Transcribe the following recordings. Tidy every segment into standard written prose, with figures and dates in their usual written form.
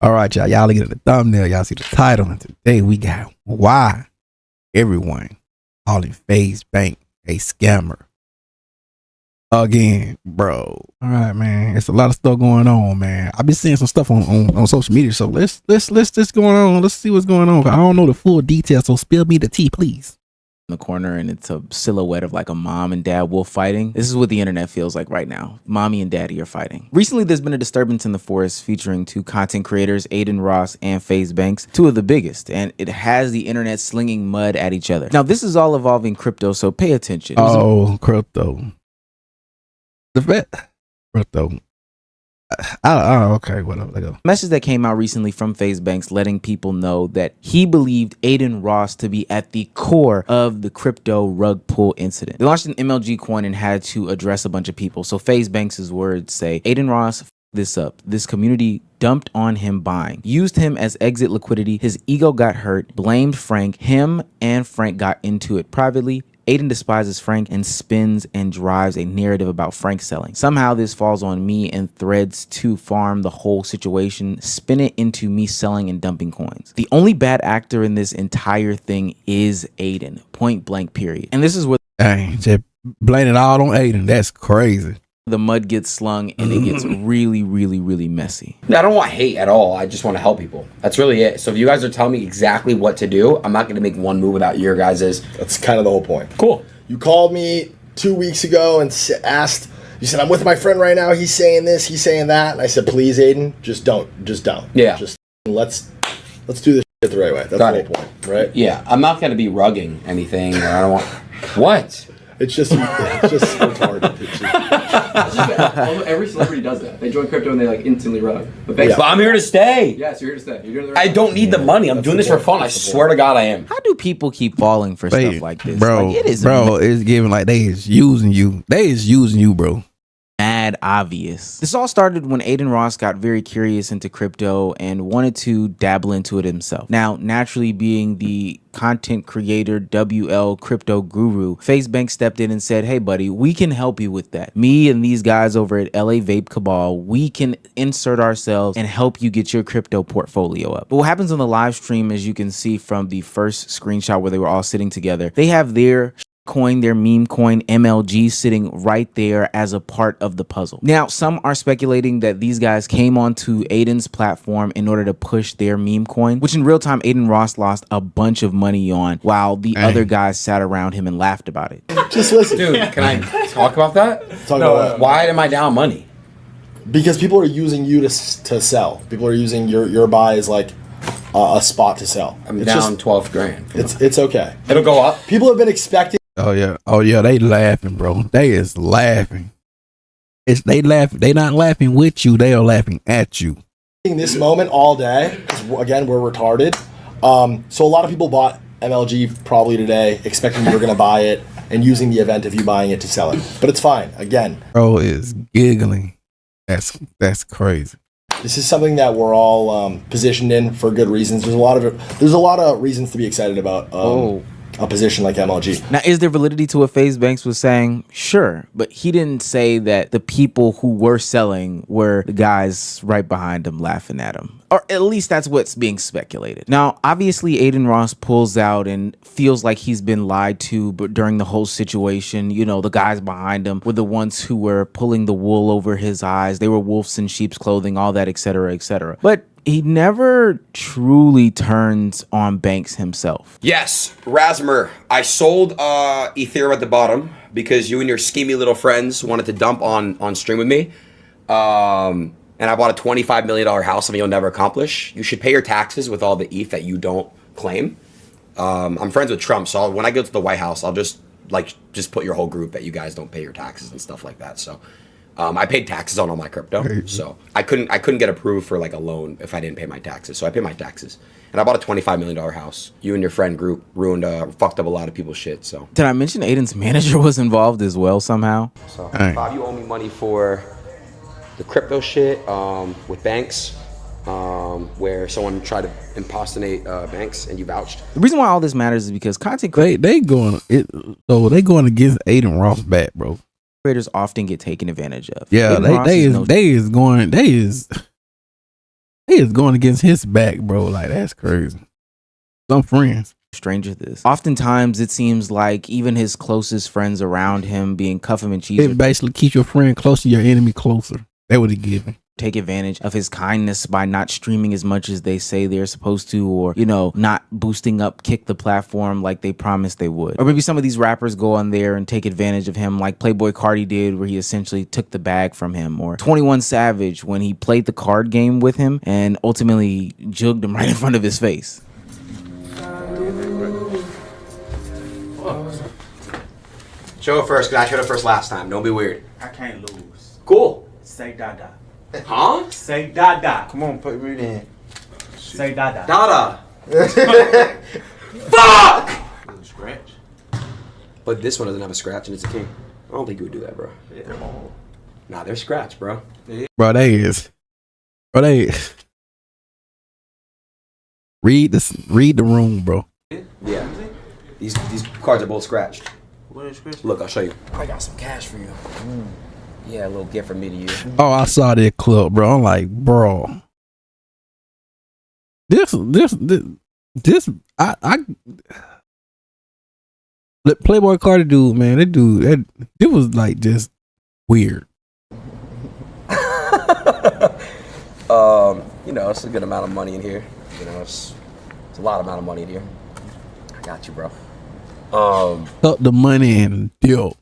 All right, y'all. Y'all look at the thumbnail. Y'all see the title. And today we got why everyone calling FaZe Banks a scammer. Again, bro. All right, man. It's a lot of stuff going on, man. I've been seeing some stuff on social media. So let's just going on. Let's see what's going on. I don't know the full details, so spill me the tea, please. In the corner, and it's a silhouette of like a mom and dad wolf fighting. This is what the internet feels like right now. Mommy and daddy are fighting. Recently, there's been a disturbance in the forest featuring two content creators, Adin Ross and FaZe Banks, two of the biggest, and it has the internet slinging mud at each other. Now, this is all involving crypto, so pay attention. Oh, crypto. The vet. Crypto. Okay, whatever. Let go. Message that came out recently from FaZe Banks letting people know that he believed Adin Ross to be at the core of the crypto rug pull incident. They launched an MLG coin and had to address a bunch of people. So FaZe Banks' words say, Adin Ross f this up. This community dumped on him buying, used him as exit liquidity. His ego got hurt, blamed Frank. Him and Frank got into it privately. Adin despises Frank and spins and drives a narrative about Frank selling. Somehow this falls on me and threads to farm the whole situation, spin it into me selling and dumping coins. The only bad actor in this entire thing is Adin, point blank period. And this is what just blame it all on Adin. That's crazy. The mud gets slung and it gets really, really, really messy. I don't want hate at all. I just want to help people. That's really it. So if you guys are telling me exactly what to do, I'm not going to make one move without your guys's. That's kind of the whole point. Cool. You called me 2 weeks ago and asked, you said, I'm with my friend right now. He's saying this, he's saying that. And I said, please, Adin, just don't. Yeah. Just let's do this shit the right way. That's the whole point, right? Yeah. I'm not going to be rugging anything. Or I don't want. What? It's just retarded. Every celebrity does that. They join crypto and they like instantly rug. But I'm here to stay. Yes, you're here to stay. You're doing the I don't need the money. I'm doing this for fun. I swear to God I am. How do people keep falling for stuff like this? Bro, like, it is it's giving like they is using you. They is using you, bro. Mad obvious. This all started when Adin Ross got very curious into crypto and wanted to dabble into it himself. Now, naturally being the content creator WL crypto guru, FaZe Banks stepped in and said, hey buddy, we can help you with that. Me and these guys over at LA Vape Cabal, we can insert ourselves and help you get your crypto portfolio up. But what happens on the live stream, as you can see from the first screenshot where they were all sitting together, they have their coin, their meme coin MLG sitting right there as a part of the puzzle. Now, some are speculating that these guys came onto Adin's platform in order to push their meme coin, which in real time Adin Ross lost a bunch of money on while the other guys sat around him and laughed about it. Just listen. Dude, can I talk about that? Talk about what? Why am I down money? Because people are using you to sell. People are using your buy as like a spot to sell. I'm down 12 grand. It's okay. It'll go up. People have been expecting. Oh yeah, they laughing, bro. They is laughing. They laughing. They not laughing with you. They are laughing at you. This moment all day, because again, we're retarded. So a lot of people bought MLG probably today, expecting you were going to buy it and using the event of you buying it to sell it. But it's fine. Again, bro is giggling. That's crazy. This is something that we're all positioned in for good reasons. There's a lot of reasons to be excited about. A position like MLG. Now, is there validity to what FaZe Banks was saying? Sure, but he didn't say that the people who were selling were the guys right behind him laughing at him. Or at least that's what's being speculated. Now, obviously, Adin Ross pulls out and feels like he's been lied to, but during the whole situation, you know, the guys behind him were the ones who were pulling the wool over his eyes. They were wolves in sheep's clothing, all that, etc., etc. But he never truly turns on Banks himself. Yes, Rasmer, I sold Ethereum at the bottom because you and your schemy little friends wanted to dump on stream with me. And I bought a $25 million house, something you'll never accomplish. You should pay your taxes with all the ETH that you don't claim. I'm friends with Trump, so when I go to the White House, I'll just put your whole group that you guys don't pay your taxes and stuff like that. So I paid taxes on all my crypto, so I couldn't get approved for like a loan if I didn't pay my taxes. So I paid my taxes, and I bought a $25 million house. You and your friend group fucked up a lot of people's shit. So did I mention Adin's manager was involved as well somehow? So Bob, you owe me money for the crypto shit with Banks, where someone tried to impersonate Banks, and you vouched. The reason why all this matters is because content they going against Adin Ross back, bro. Creators often get taken advantage of. Yeah, they is He is going against his back, bro. Like, that's crazy. Some friends. Stranger this. Oftentimes, it seems like even his closest friends around him being cuff him and cheese It basically keeps your friend close to your enemy closer. That would he given. take advantage of his kindness by not streaming as much as they say they're supposed to, or, you know, not boosting up Kick the platform like they promised they would. Or maybe some of these rappers go on there and take advantage of him like Playboi Carti did, where he essentially took the bag from him, or 21 Savage when he played the card game with him and ultimately jugged him right in front of his face. Show it first, because I showed it first last time. Don't be weird. I can't lose. Cool. Say Dada. Huh? Say Dada. Come on, put me in. Say Dada. Dada. Fuck! Scratch. But this one doesn't have a scratch and it's a king. I don't think you would do that, bro. Yeah. Nah, they're scratched, bro. Bro, they read the room, bro. Yeah. These cards are both scratched. What is scratch? Look, I'll show you. I got some cash for you. Yeah, a little gift from me to you. Oh, I saw that clip, bro. I'm like, bro. This I the Playboi Carti dude, man, it was like just weird. You know, it's a good amount of money in here. You know, it's a lot amount of money in here. I got you, bro. Up the money and deal.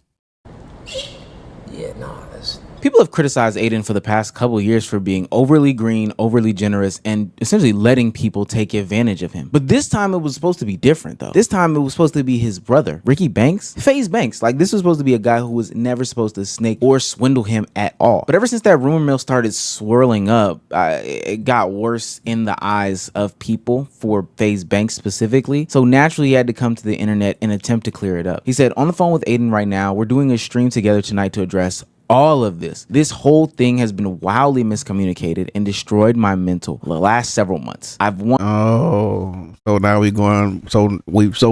Yeah, nah, that's... People have criticized Aiden for the past couple years for being overly green, overly generous, and essentially letting people take advantage of him. But this time it was supposed to be different, though. This time it was supposed to be his brother, Ricky Banks, FaZe Banks. Like, this was supposed to be a guy who was never supposed to snake or swindle him at all. But ever since that rumor mill started swirling up, it got worse in the eyes of people for FaZe Banks specifically. So naturally, he had to come to the internet and attempt to clear it up. He said, "On the phone with Aiden right now, we're doing a stream together tonight to address all of this. This whole thing has been wildly miscommunicated and destroyed my mental the last several months. I've won." Oh, so now we going. So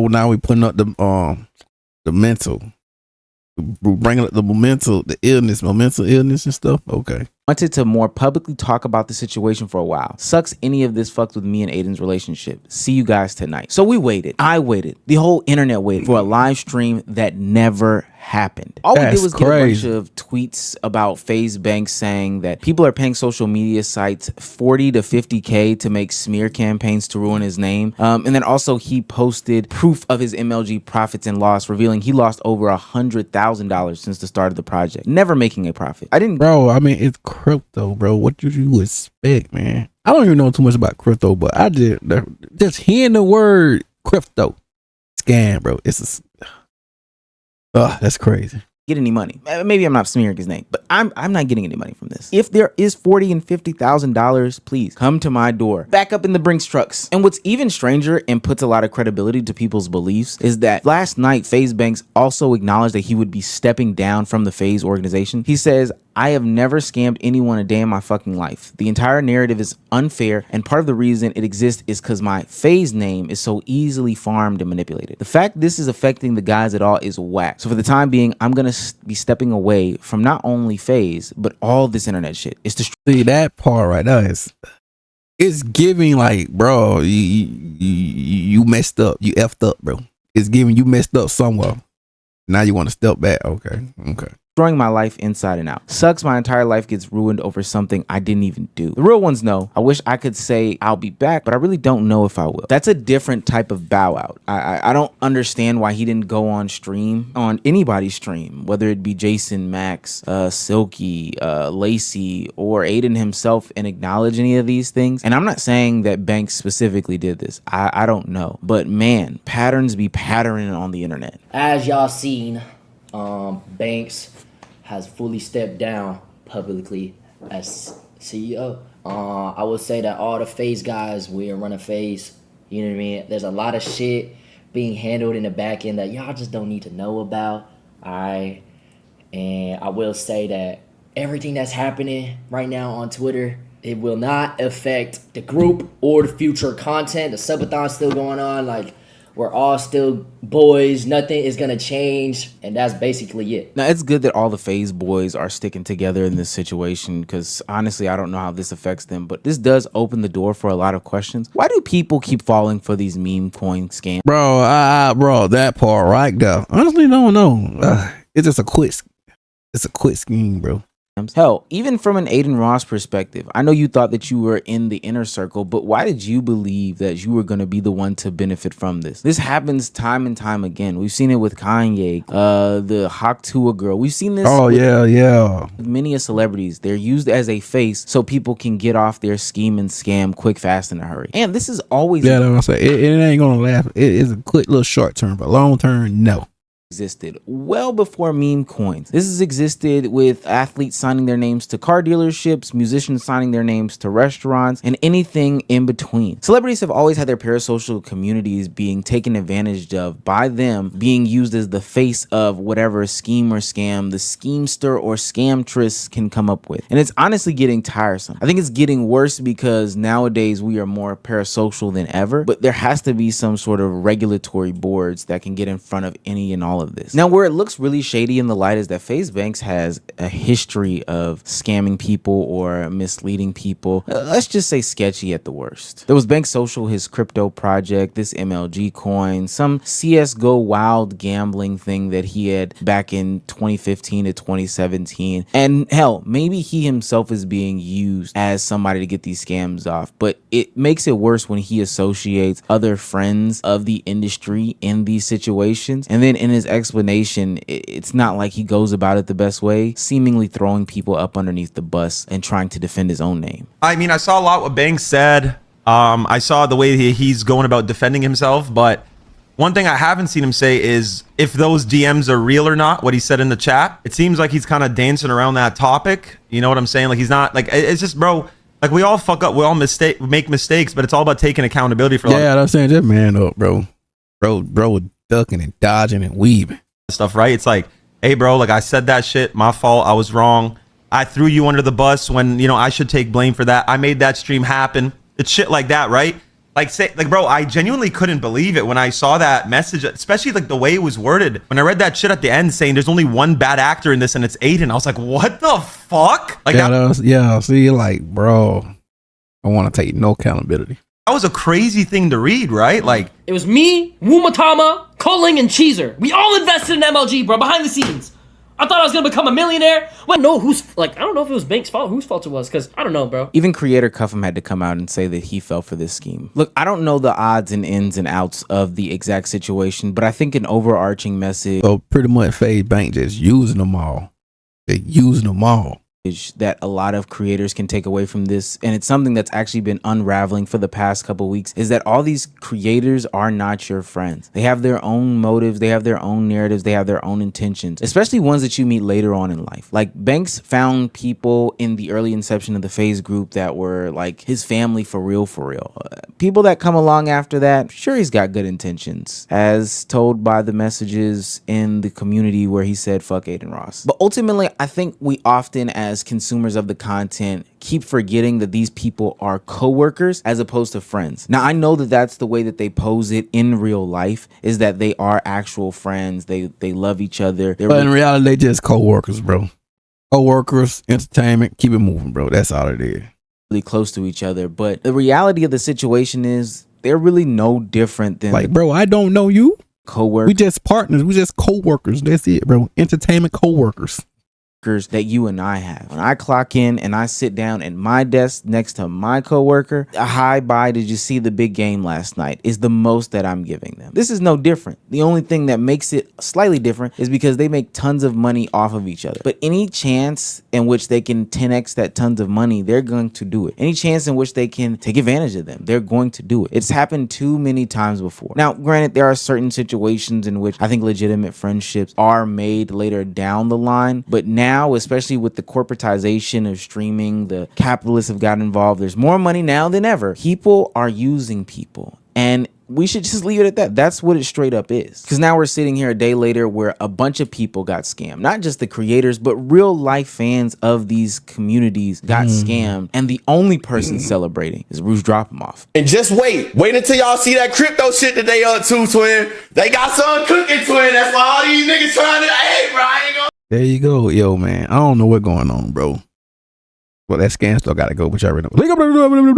now we putting up the mental. We're bringing up the mental illness and stuff. Okay. Wanted to more publicly talk about the situation for a while. Sucks any of this fucked with me and Aiden's relationship. See you guys tonight. So we waited. I waited. The whole internet waited for a live stream that never happened. All we did was get a bunch of tweets about FaZe Banks saying that people are paying social media sites $40 to $50K to make smear campaigns to ruin his name. And then also he posted proof of his MLG profits and loss, revealing he lost over $100,000 since the start of the project, never making a profit. Bro, I mean, it's crypto, bro. What did you expect, man? I don't even know too much about crypto, but I just hearing the word crypto scam, bro. That's crazy. Get any money. Maybe I'm not smearing his name, but I'm not getting any money from this. If there is $40,000 and $50,000, please come to my door. Back up in the Brinks trucks. And what's even stranger and puts a lot of credibility to people's beliefs is that last night FaZe Banks also acknowledged that he would be stepping down from the FaZe organization. He says, "I have never scammed anyone a day in my fucking life. The entire narrative is unfair, and part of the reason it exists is because my FaZe name is so easily farmed and manipulated. The fact this is affecting the guys at all is whack. So for the time being, I'm gonna be stepping away from not only FaZe, but all this internet shit." It's the See, that part right there it's giving like, bro, you messed up, you effed up, bro. It's giving you messed up somewhere. Now you want to step back. Okay. destroying my life inside and out. Sucks my entire life gets ruined over something I didn't even do. The real ones know. I wish I could say I'll be back, but I really don't know if I will. That's a different type of bow out. I don't understand why he didn't go on stream, on anybody's stream, whether it be Jason, Max, Silky, Lacey, or Aiden himself, and acknowledge any of these things. And I'm not saying that Banks specifically did this. I don't know. But man, patterns be patterning on the internet. As y'all seen, Banks has fully stepped down publicly as CEO. I would say that all the FaZe guys, we're running FaZe. You know what I mean? There's a lot of shit being handled in the back end that y'all just don't need to know about. Alright. And I will say that everything that's happening right now on Twitter, it will not affect the group or the future content. The subathon's still going on. Like, We're all still boys. Nothing is gonna change, and that's basically it. Now, it's good that all the FaZe boys are sticking together in this situation because honestly, I don't know how this affects them, but this does open the door for a lot of questions. Why do people keep falling for these meme coin scams? Bro, that part right there. Honestly, don't know. It's just it's a quick scheme, bro. Hell, even from an Aiden Ross perspective, I know you thought that you were in the inner circle, but why did you believe that you were going to be the one to benefit from this? This happens time and time again. We've seen it with Kanye, the Hawk Tua girl. We've seen this. Oh, yeah. Many celebrities, they're used as a face so people can get off their scheme and scam quick, fast, in a hurry. And this is always Yeah, that's what I'm saying. It ain't gonna last. It is a quick little short term, but long term, no. existed well before meme coins. This has existed with athletes signing their names to car dealerships, musicians signing their names to restaurants, and anything in between. Celebrities have always had their parasocial communities being taken advantage of by them, being used as the face of whatever scheme or scam the schemester or scamtress can come up with. And it's honestly getting tiresome. I think it's getting worse because nowadays we are more parasocial than ever, but there has to be some sort of regulatory boards that can get in front of any and all of this. Now, where it looks really shady in the light is that FaZe Banks has a history of scamming people or misleading people. Let's just say sketchy at the worst. There was Banks Social, his crypto project, this MLG coin, some CSGO wild gambling thing that he had back in 2015 to 2017. And hell, maybe he himself is being used as somebody to get these scams off, but it makes it worse when he associates other friends of the industry in these situations. And then in his explanation, it's not like he goes about it the best way, seemingly throwing people up underneath the bus and trying to defend his own name. I mean, I saw a lot what Banks said. I saw the way he's going about defending himself, but one thing I haven't seen him say is if those DMs are real or not, what he said in the chat. It seems like he's kind of dancing around that topic. You know what I'm saying? Like, he's not, like, it's just, bro, like, we all fuck up, we all make mistakes, but it's all about taking accountability for Yeah, I'm saying, just man up, bro. Bro, ducking and dodging and weaving stuff, right? It's like, hey, bro, like, I said that shit, my fault, I was wrong. I threw you under the bus when, you know, I should take blame for that. I made that stream happen. It's shit like that, right? Like, say, like, bro, I genuinely couldn't believe it when I saw that message, especially like the way it was worded. When I read that shit at the end saying there's only one bad actor in this and it's Aiden, I was like, what the fuck? Like, see, like, bro, I want to take no accountability. That was a crazy thing to read, right? Like, it was me, Wumatama, Koling, and Cheezer. We all invested in MLG, bro, behind the scenes. I thought I was gonna become a millionaire. Well, no, I don't know if it was Banks' fault, whose fault it was, because I don't know, bro. Even creator Cuffham had to come out and say that he fell for this scheme. Look, I don't know the odds and ins and outs of the exact situation, but I think an overarching message. So pretty much FaZe Banks just using them all. They're using them all. That a lot of creators can take away from this, and it's something that's actually been unraveling for the past couple weeks, is that all these creators are not your friends. They have their own motives, they have their own narratives, they have their own intentions, especially ones that you meet later on in life. Like, Banks found people in the early inception of the FaZe group that were like his family for real. People that come along after that, sure, he's got good intentions, as told by the messages in the community where he said fuck Aiden Ross. But ultimately, I think we often, as consumers of the content, keep forgetting that these people are co-workers as opposed to friends. Now, I know that that's the way that they pose it in real life, is that they are actual friends. They love each other. But in reality, they just co-workers, bro. Co-workers, entertainment, keep it moving, bro. That's all it is. Really close to each other. But the reality of the situation is they're really no different than, like, bro, I don't know you. Co-workers. We just partners. We just co-workers. That's it, bro. Entertainment co-workers that you and I have. When I clock in and I sit down at my desk next to my coworker, a hi, bye, did you see the big game last night, is the most that I'm giving them. This is no different. The only thing that makes it slightly different is because they make tons of money off of each other. But any chance in which they can 10x that tons of money, they're going to do it. Any chance in which they can take advantage of them, they're going to do it. It's happened too many times before. Now, granted, there are certain situations in which I think legitimate friendships are made later down the line, but now, especially with the corporatization of streaming, the capitalists have gotten involved. There's more money now than ever. People are using people. And we should just leave it at that. That's what it straight up is. Because now we're sitting here a day later where a bunch of people got scammed. Not just the creators, but real life fans of these communities got scammed. And the only person celebrating is Rouge Drop 'em Off. And just wait until y'all see that crypto shit that they up to, twin. They got something cooking, twin. That's why all these niggas trying to, hey, bro, I ain't gonna. There you go. Yo, man. I don't know what's going on, bro. Well, that scam still got to go, but you already know.